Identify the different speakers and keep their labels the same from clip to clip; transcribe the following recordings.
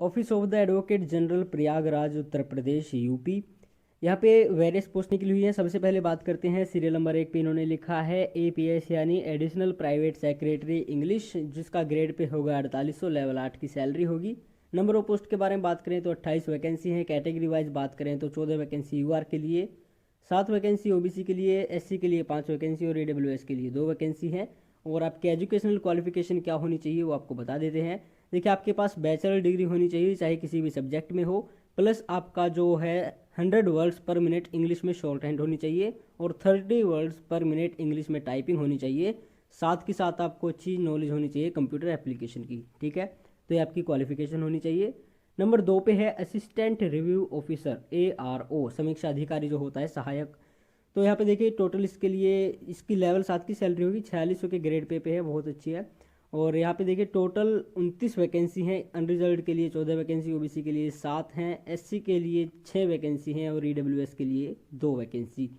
Speaker 1: Office of the advocate general Prayagraj Uttar Pradesh UP. यहाँ पे various post निकली हुई हैं। सबसे पहले बात करते हैं सीरियल नंबर 1 पे इन्होंने लिखा है एपीएस यानी एडिशनल प्राइवेट सेक्रेटरी इंग्लिश, जिसका ग्रेड पे होगा 4800, लेवल 8 की सैलरी होगी। नंबर ऑफ पोस्ट के बारे में बात करें तो 28 वैकेंसी हैं। कैटेगरी वाइज बात करें तो 14 वैकेंसी यूआर के लिए, 7 वैकेंसी ओबीसी के लिए, एससी के लिए 5 वैकेंसी और ईडब्ल्यूएस के लिए 2 वैकेंसी हैं। और आपके एजुकेशनल क्वालिफिकेशन क्या होनी चाहिए वो आपको बता देते हैं। देखिए, आपके पास बैचलर डिग्री होनी चाहिए चाहे किसी भी सब्जेक्ट में हो, प्लस आपका जो है 100 वर्ड्स पर मिनट इंग्लिश में शॉर्ट हैंड होनी चाहिए और 30 वर्ड्स पर मिनट इंग्लिश में टाइपिंग होनी चाहिए। साथ के साथ आपको अच्छी नॉलेज होनी चाहिए कंप्यूटर एप्लीकेशन की। ठीक है, तो ये आपकी क्वालिफिकेशन होनी चाहिए। नंबर 2 पे है असिस्टेंट रिव्यू ऑफिसर ARO, समीक्षा अधिकारी जो होता है सहायक। तो यहाँ पे देखिए टोटल इसके लिए इसकी लेवल 7 की सैलरी होगी, 4600 के ग्रेड पे है, बहुत अच्छी है। और यहाँ पे देखिए टोटल 29 वैकेंसी हैं। अनरिजर्व्ड के लिए 14 वैकेंसी, ओबीसी के लिए 7 हैं, एससी के लिए 6 वैकेंसी हैं और ईडब्ल्यूएस के लिए 2 वैकेंसी।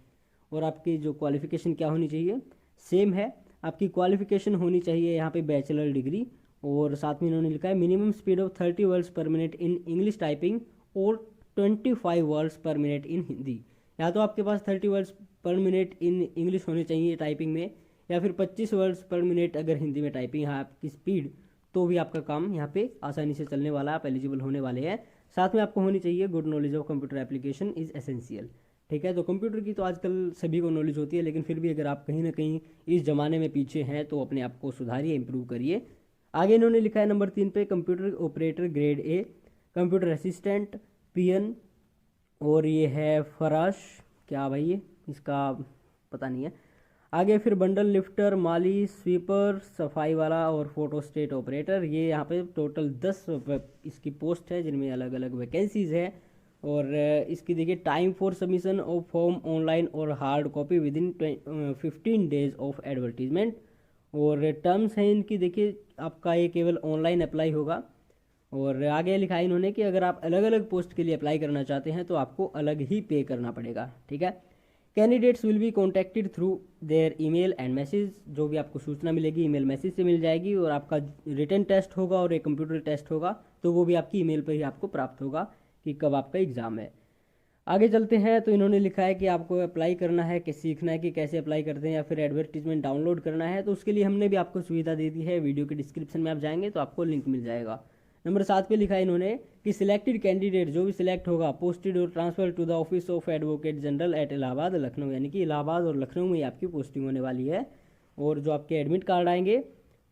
Speaker 1: और आपकी जो क्वालिफिकेशन क्या होनी चाहिए, सेम है। आपकी क्वालिफिकेशन होनी चाहिए यहाँ पे बैचलर डिग्री, और साथ में इन्होंने लिखा है मिनिमम स्पीड ऑफ 30 वर्ड्स पर मिनट इन इंग्लिश टाइपिंग और 25 वर्ड्स पर मिनट इन हिंदी। या तो आपके पास 30 वर्ड्स पर मिनट इन इंग्लिश होने चाहिए टाइपिंग में, या फिर 25 वर्ड्स पर मिनट अगर हिंदी में टाइपिंग है आपकी स्पीड, तो भी आपका काम यहाँ पे आसानी से चलने वाला, आप एलिजिबल होने वाले हैं। साथ में आपको होनी चाहिए good knowledge of computer application is essential. ठीक है, तो कंप्यूटर की तो आजकल सभी को नॉलेज होती है, लेकिन फिर भी अगर आप कहीं ना कहीं इस ज़माने में पीछे हैं तो अपने आप को सुधारिए, इंप्रूव करिए। आगे इन्होंने लिखा है नंबर 3 पे computer operator grade A, computer assistant, PN, और ये है फराश, क्या भाई ये इसका पता नहीं है। आगे फिर बंडल लिफ्टर, माली, स्वीपर, सफाई वाला और फोटो स्टेट ऑपरेटर। ये यहाँ पे टोटल 10 इसकी पोस्ट है जिनमें अलग अलग वैकेंसीज है। और इसकी देखिए time for submission of form online और hard copy within 15 days of advertisement. और टर्म्स हैं इनकी, देखिए आपका ये केवल ऑनलाइन अप्लाई होगा। और आगे लिखा है इन्होंने कि अगर आप अलग अलग पोस्ट के लिए अप्लाई करना चाहते हैं तो आपको अलग ही पे करना पड़ेगा। ठीक है, candidates will be contacted through their email and message. जो भी आपको सूचना मिलेगी ईमेल मैसेज से मिल जाएगी, और आपका रिटन टेस्ट होगा और एक कंप्यूटर टेस्ट होगा, तो वो भी आपकी ईमेल पर ही आपको प्राप्त होगा कि कब आपका एग्ज़ाम है। आगे चलते हैं तो इन्होंने लिखा है कि आपको अप्लाई करना है कि सीखना है कि कैसे अप्लाई करते हैं, या फिर एडवर्टीजमेंट डाउनलोड करना है, तो उसके लिए हमने भी आपको सुविधा दे दी है। वीडियो के डिस्क्रिप्शन में आप जाएंगे तो आपको लिंक मिल जाएगा। नंबर 7 पे लिखा है इन्होंने कि सिलेक्टेड कैंडिडेट जो भी सिलेक्ट होगा पोस्टेड और transfer to the office of advocate general at Allahabad Lucknow, यानी कि इलाहाबाद और लखनऊ में आपकी पोस्टिंग होने वाली है। और जो आपके एडमिट कार्ड आएंगे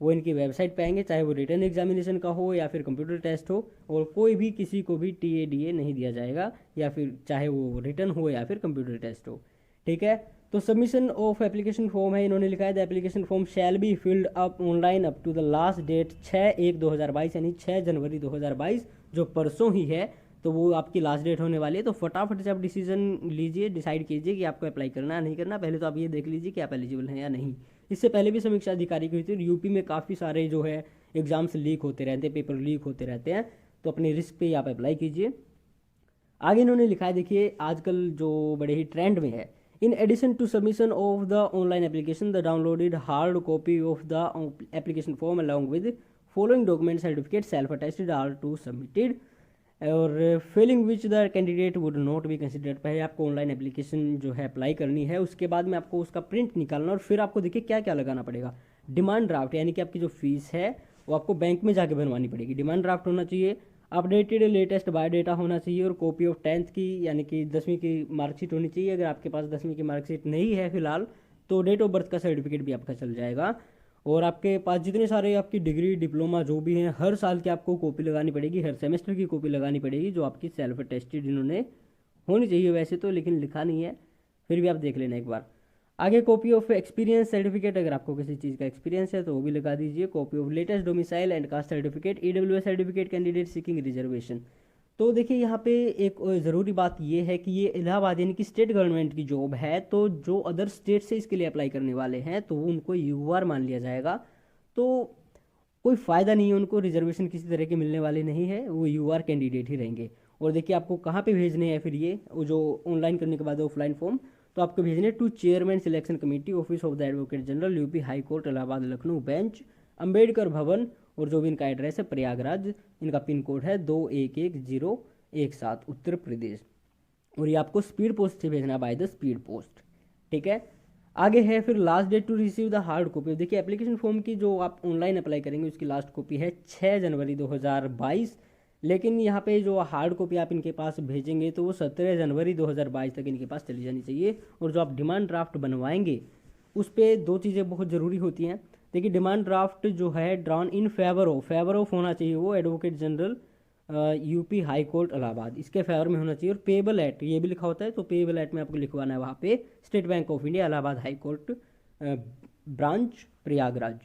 Speaker 1: वो इनकी वेबसाइट पे आएंगे, चाहे वो रिटर्न एग्जामिनेशन का हो या फिर कंप्यूटर टेस्ट हो। और कोई भी किसी को भी TADA नहीं दिया जाएगा, या फिर चाहे वो रिटर्न हो या फिर कंप्यूटर टेस्ट हो। ठीक है, तो सबमिशन ऑफ एप्लीकेशन फॉर्म है, इन्होंने लिखा है the application form shall be filled up online up to the last date 6/1/2022, यानी 6 जनवरी 2022 जो परसों ही है, तो वो आपकी लास्ट डेट होने वाली है। तो फटाफट से आप डिसीजन लीजिए, डिसाइड कीजिए कि आपको अप्लाई करना है नहीं करना। पहले तो आप ये देख लीजिए कि आप एलिजिबल हैं या नहीं। इससे पहले भी समीक्षा अधिकारी की हुई थी, यूपी में काफ़ी सारे जो है एग्जाम्स लीक होते रहते हैं, पेपर लीक होते रहते हैं, तो अपने रिस्क पे आप अप्लाई कीजिए। आगे इन्होंने लिखा है, देखिए आजकल जो बड़े ही ट्रेंड में है, in addition to submission of the online application the downloaded hard copy of the application form along with following document certificate self attested are to submitted, और failing which the candidate would not be considered. पहले आपको online application जो है apply करनी है, उसके बाद में आपको उसका प्रिंट निकालना, और फिर आपको देखिए क्या क्या लगाना पड़ेगा। डिमांड ड्राफ्ट, यानी कि आपकी जो फीस है वो आपको बैंक में जाके बनवानी पड़ेगी। डिमांड ड्राफ्ट होना चाहिए, अपडेटेड लेटेस्ट बायोडेटा होना चाहिए, और कॉपी ऑफ 10th की यानी कि 10वीं की मार्कशीट होनी चाहिए। अगर आपके पास 10वीं की मार्कशीट नहीं है फिलहाल, तो डेट ऑफ बर्थ का सर्टिफिकेट भी आपका चल जाएगा। और आपके पास जितने सारे आपकी डिग्री डिप्लोमा जो भी हैं, हर साल की आपको कॉपी लगानी पड़ेगी, हर सेमेस्टर की कॉपी लगानी पड़ेगी, जो आपकी सेल्फ अटेस्टेड इन्होंने होनी चाहिए वैसे तो, लेकिन लिखा नहीं है, फिर भी आप देख लेना एक बार। आगे कॉपी ऑफ एक्सपीरियंस सर्टिफिकेट, अगर आपको किसी चीज़ का एक्सपीरियंस है तो वो भी लगा दीजिए। Copy of latest domicile and caste certificate, EWS certificate candidate seeking reservation. तो देखिए यहाँ पे एक ज़रूरी बात ये है कि ये इलाहाबाद यानी कि स्टेट गवर्नमेंट की जॉब है, तो जो अदर स्टेट से इसके लिए अप्लाई करने वाले हैं तो उनको UR मान लिया जाएगा। तो कोई फ़ायदा नहीं है, उनको रिजर्वेशन किसी तरह के मिलने वाले नहीं है, वो UR कैंडिडेट ही रहेंगे। और देखिए आपको कहाँ पे भेजने हैं फिर ये वो जो ऑनलाइन करने के बाद ऑफलाइन फॉर्म, तो आपको भेजने to chairman selection committee office of the advocate general UP high court Allahabad Lucknow bench, Ambedkar Bhavan, और जो भी इनका एड्रेस है प्रयागराज, इनका पिन कोड है 211017, उत्तर प्रदेश। और ये आपको स्पीड पोस्ट से भेजना बाय द स्पीड पोस्ट, ठीक है। आगे है फिर last date to receive the hard copy. देखिए एप्लीकेशन फॉर्म की जो आप ऑनलाइन अप्लाई करेंगे उसकी लास्ट कॉपी है 6 जनवरी 2022, लेकिन यहाँ पे जो हार्ड कॉपी आप इनके पास भेजेंगे तो वो 17 जनवरी 2022 तक इनके पास चली जानी चाहिए। और जो आप डिमांड ड्राफ्ट बनवाएंगे उस पर 2 चीज़ें बहुत ज़रूरी होती हैं। देखिए डिमांड ड्राफ्ट जो है ड्रॉन इन फेवर ऑफ होना चाहिए, वो advocate general UP high court Allahabad, इसके फेवर में होना चाहिए। और पेबल एट ये भी लिखा होता है, तो पेबल एट में आपको लिखवाना है वहाँ पे state bank of India Allahabad high court branch Prayagraj.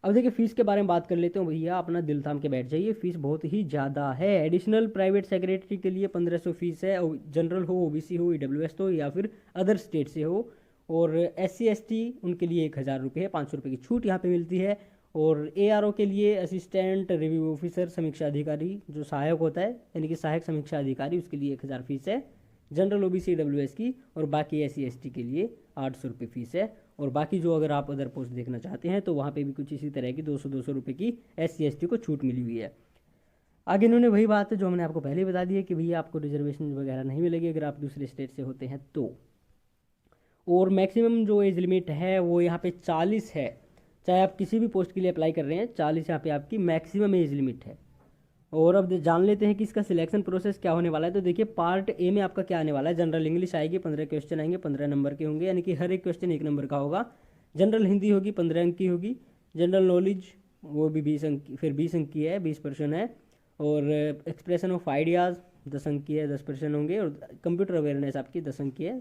Speaker 1: अब देखिए फीस के बारे में बात कर लेते हैं भैया, अपना दिल थाम के बैठ जाइए, फीस बहुत ही ज़्यादा है। एडिशनल प्राइवेट सेक्रेटरी के लिए 1500 फीस है, जनरल हो, ओबीसी हो, ईडब्ल्यूएस हो या फिर अदर स्टेट से हो। और SC ST उनके लिए 1000 रुपये है, 500 रुपये की छूट यहाँ पे मिलती है। और ARO के लिए असिस्टेंट रिव्यू ऑफिसर समीक्षा अधिकारी जो सहायक होता है, यानी कि सहायक समीक्षा अधिकारी, उसके लिए 1000 फीस है जनरल OBC EWS की। और बाकी SC ST के लिए 800 रुपये फीस है। और बाकी जो अगर आप अदर पोस्ट देखना चाहते हैं तो वहाँ पे भी कुछ इसी तरह की 200 रुपये की SC ST को छूट मिली हुई है। आगे इन्होंने वही बात है जो हमने आपको पहले बता दी है कि भैया आपको रिजर्वेशन वगैरह नहीं मिलेगी अगर आप दूसरे स्टेट से होते हैं तो। और मैक्सिमम जो एज लिमिट है वो यहाँ पे 40 है, चाहे आप किसी भी पोस्ट के लिए अप्लाई कर रहे हैं, 40 यहाँ पे आपकी मैक्सिमम एज लिमिट है। और अब जान लेते हैं कि इसका सिलेक्शन प्रोसेस क्या होने वाला है। तो देखिए पार्ट ए में आपका क्या आने वाला है, जनरल इंग्लिश आएगी, 15 क्वेश्चन आएंगे, 15 नंबर के होंगे, यानी कि हर एक क्वेश्चन 1 नंबर का होगा। जनरल हिंदी होगी, 15 अंक की होगी। जनरल नॉलेज वो भी 20 अंक, फिर 20 अंक की है, 20% है। और एक्सप्रेशन ऑफ आइडियाज़ 10 अंक की है, 10% होंगे। और कंप्यूटर अवेयरनेस आपकी 10 अंक की है,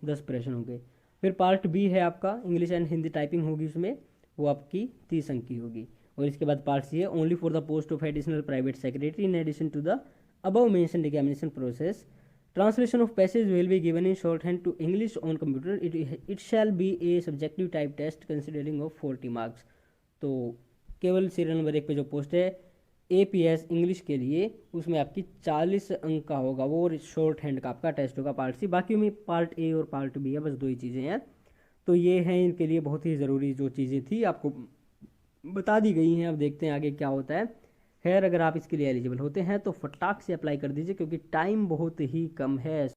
Speaker 1: 10% होंगे। फिर पार्ट बी है आपका इंग्लिश एंड हिंदी टाइपिंग होगी उसमें, वो आपकी 30 अंक की होगी। और इसके बाद पार्ट सी है only for the post of additional private secretary in addition to the above mentioned examination process, translation of passage will be given in shorthand to English on computer, it shall be a subjective type test considering of 40 marks. तो केवल serial number 1 पे जो post है APS English के लिए, उसमें आपकी 40 अंक का होगा, वो शॉर्ट हैंड का आपका टेस्ट होगा पार्ट सी। बाकी में पार्ट ए और पार्ट बी है, बस 2 ही चीज़ें हैं। तो ये हैं इनके लिए बहुत ही ज़रूरी जो चीज़ें थी आपको बता दी गई हैं। अब देखते हैं आगे क्या होता है। खैर अगर आप इसके लिए एलिजिबल होते हैं तो फटाक से अप्लाई कर दीजिए, क्योंकि टाइम बहुत ही कम है।